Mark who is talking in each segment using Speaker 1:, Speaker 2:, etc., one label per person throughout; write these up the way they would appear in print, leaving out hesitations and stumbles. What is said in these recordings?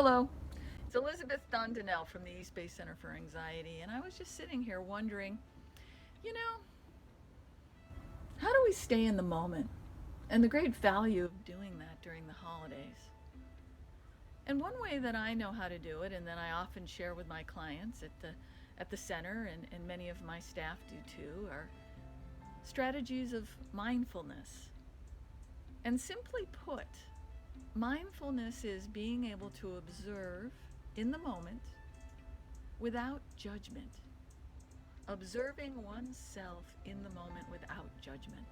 Speaker 1: Hello, it's Elizabeth Dondinell from the East Bay Center for Anxiety, and I was just sitting here wondering, you know, how do we stay in the moment and the great value of doing that during the holidays? And one way that I know how to do it, and that I often share with my clients at the center, and many of my staff do too, are strategies of mindfulness. And simply put, mindfulness is being able to observe in the moment without judgment. Observing oneself in the moment without judgment.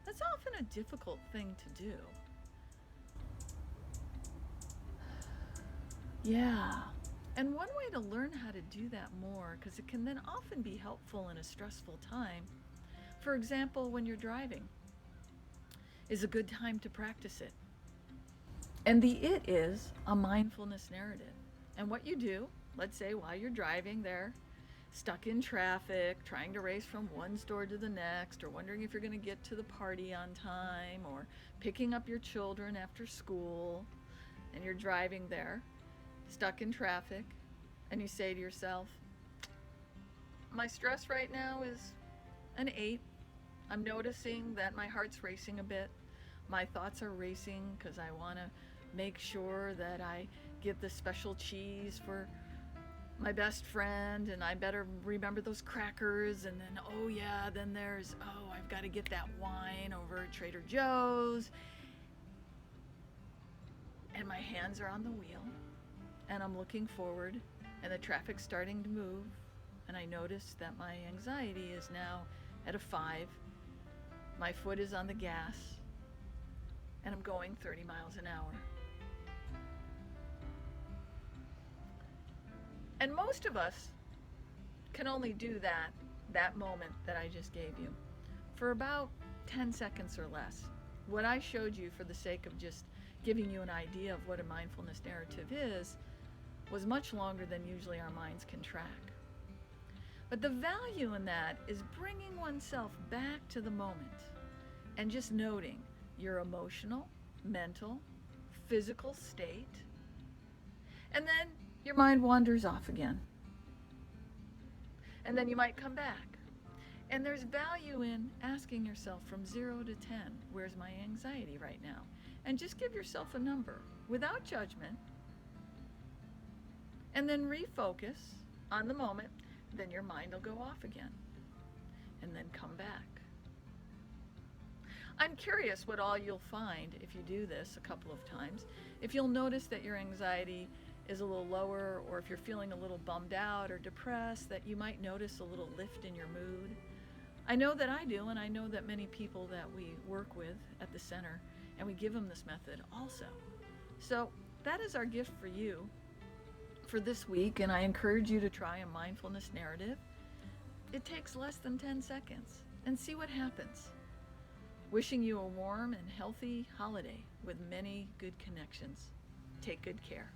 Speaker 1: That's often a difficult thing to do. Yeah. And one way to learn how to do that more, because it can then often be helpful in a stressful time, for example, when you're driving, is a good time to practice it. And the it is a mindfulness narrative. And what you do, let's say while you're driving there, stuck in traffic, trying to race from one store to the next, or wondering if you're going to get to the party on time, or picking up your children after school, and you're driving there, stuck in traffic, and you say to yourself, my stress right now is an 8. I'm noticing that my heart's racing a bit. My thoughts are racing because I want to make sure that I get the special cheese for my best friend, and I better remember those crackers, and then oh yeah, then there's I've got to get that wine over at Trader Joe's, and my hands are on the wheel, and I'm looking forward, and the traffic's starting to move, and I notice that my anxiety is now at a 5. My foot is on the gas, and I'm going 30 miles an hour. And most of us can only do that moment that I just gave you, for about 10 seconds or less. What I showed you, for the sake of just giving you an idea of what a mindfulness narrative is, was much longer than usually our minds can track. But the value in that is bringing oneself back to the moment and just noting your emotional, mental, physical state, and then your mind wanders off again. And then you might come back. And there's value in asking yourself from 0 to 10, where's my anxiety right now? And just give yourself a number without judgment. And then refocus on the moment. Then your mind will go off again. And then come back. I'm curious what all you'll find if you do this a couple of times. If you'll notice that your anxiety is a little lower, or if you're feeling a little bummed out or depressed, that you might notice a little lift in your mood. I know that I do, and I know that many people that we work with at the center, and we give them this method also. So that is our gift for you for this week, and I encourage you to try a mindfulness narrative. It takes less than 10 seconds, and see what happens. Wishing you a warm and healthy holiday with many good connections. Take good care.